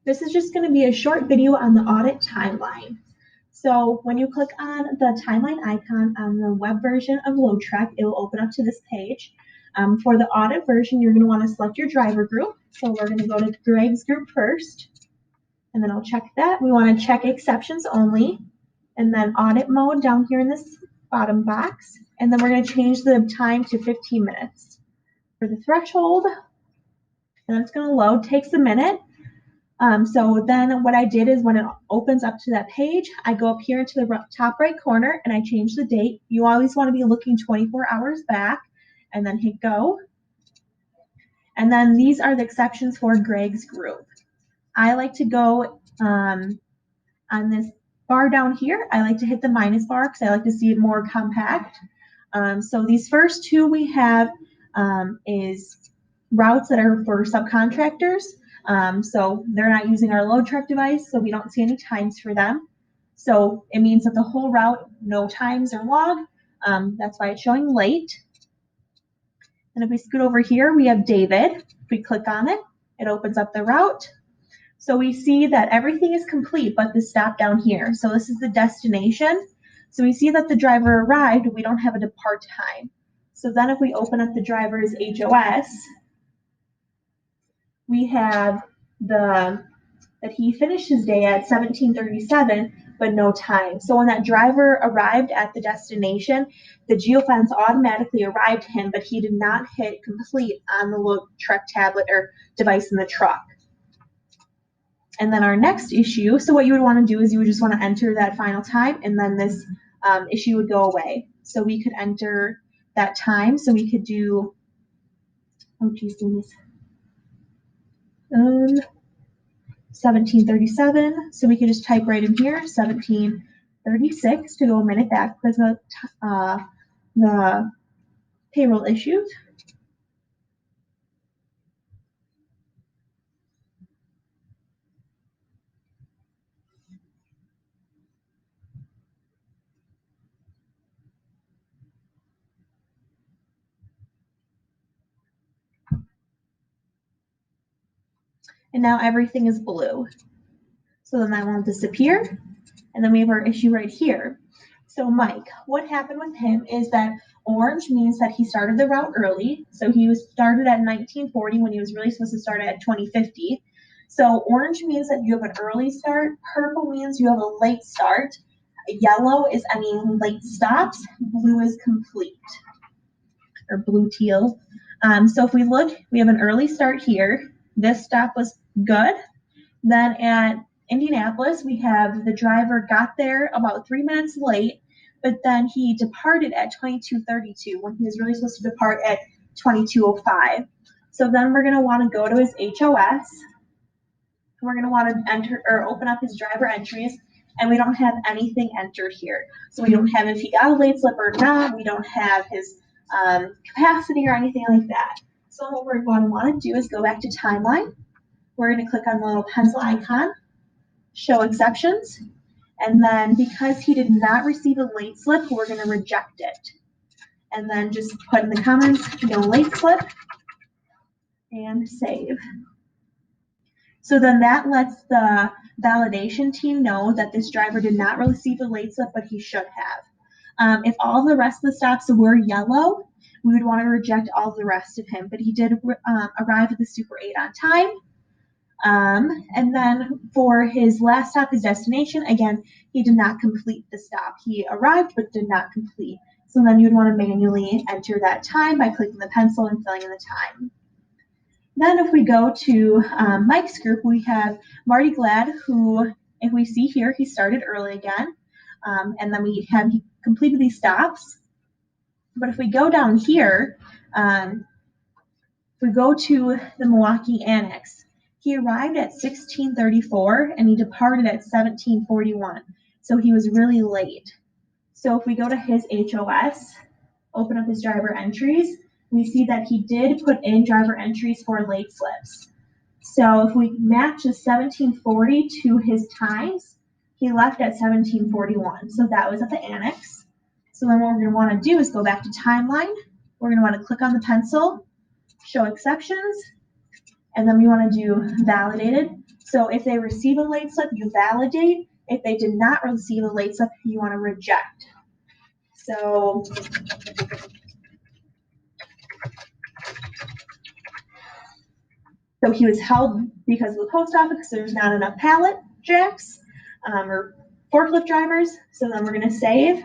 This is just going to be a short video on the audit timeline. So when you click on the timeline icon on the web version of LoadTrack, it will open up to this page. For the audit version, you're going to want to select your driver group. So we're going to go to Greg's group first, and then I'll check that. We want to check exceptions only, and then audit mode down here in this bottom box. And then we're going to change the time to 15 minutes. For the threshold, and it's going to load, takes a minute. So then what I did is when it opens up to that page, I go up here into the top right corner and I change the date. You always want to be looking 24 hours back and then hit go. And then these are the exceptions for Greg's group. I like to go on this bar down here. I like to hit the minus bar because I like to see it more compact. So these first two we have is routes that are for subcontractors. So they're not using our LoadTrack device, so we don't see any times for them. So it means that the whole route, no times are logged. That's why it's showing late. And if we scoot over here, we have David. If we click on it, it opens up the route. So we see that everything is complete but the stop down here. So this is the destination. So we see that the driver arrived, we don't have a depart time. So then if we open up the driver's HOS, we have that he finished his day at 17:37, but no time. So when that driver arrived at the destination, the geofence automatically arrived to him, but he did not hit complete on the LoadTrack tablet or device in the truck. And then our next issue, so what you would want to do is you would just want to enter that final time, and then this issue would go away. So we could enter that time. So we could do, 17:37. So we could just type right in here 17:36 to go a minute back because of the payroll issues. And now everything is blue. So then that won't disappear. And then we have our issue right here. So Mike, what happened with him is that orange means that he started the route early. So he was started at 1940 when he was really supposed to start at 2050. So orange means that you have an early start. Purple means you have a late start. Yellow is any late stops. Blue is complete, or blue teal. So if we look, we have an early start here. This stop was good. Then at Indianapolis, we have the driver got there about 3 minutes late, but then he departed at 22:32 when he was really supposed to depart at 22:05. So then we're going to want to go to his HOS. We're going to want to enter or open up his driver entries, and we don't have anything entered here. So we don't have if he got a late slip or not. We don't have his capacity or anything like that. So what we're going to want to do is go back to Timeline. We're going to click on the little pencil icon, show exceptions, and then because he did not receive a late slip, we're going to reject it. And then just put in the comments, no late slip, and save. So then that lets the validation team know that this driver did not receive a late slip, but he should have. If all the rest of the stops were yellow, we would want to reject all the rest of him, but he did arrive at the Super 8 on time. And then for his last stop, his destination, again, he did not complete the stop. He arrived but did not complete. So then you'd want to manually enter that time by clicking the pencil and filling in the time. Then if we go to Mike's group, we have Marty Glad, who, if we see here, he started early again. And then he completed these stops. But if we go down here, if we go to the Milwaukee Annex, he arrived at 16:34 and he departed at 17:41. So he was really late. So if we go to his HOS, open up his driver entries, we see that he did put in driver entries for late slips. So if we match the 17:40 to his times, he left at 17:41. So that was at the Annex. So then what we're going to want to do is go back to Timeline. We're going to want to click on the pencil, show exceptions, And then we want to do validated. So if they receive a late slip, you validate. If they did not receive a late slip, you want to reject. So he was held because of the post office because there's not enough pallet jacks or forklift drivers. So then we're going to save.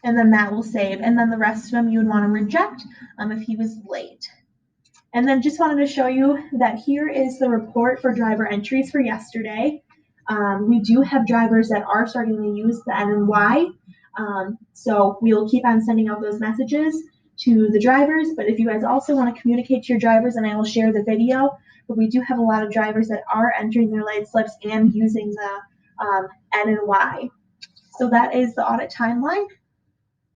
And then that will save. And then the rest of them you would want to reject if he was late. And then just wanted to show you that here is the report for driver entries for yesterday. We do have drivers that are starting to use the N and Y. So we will keep on sending out those messages to the drivers. But if you guys also want to communicate to your drivers, and I will share the video, but we do have a lot of drivers that are entering their late slips and using the N and Y. So that is the audit timeline.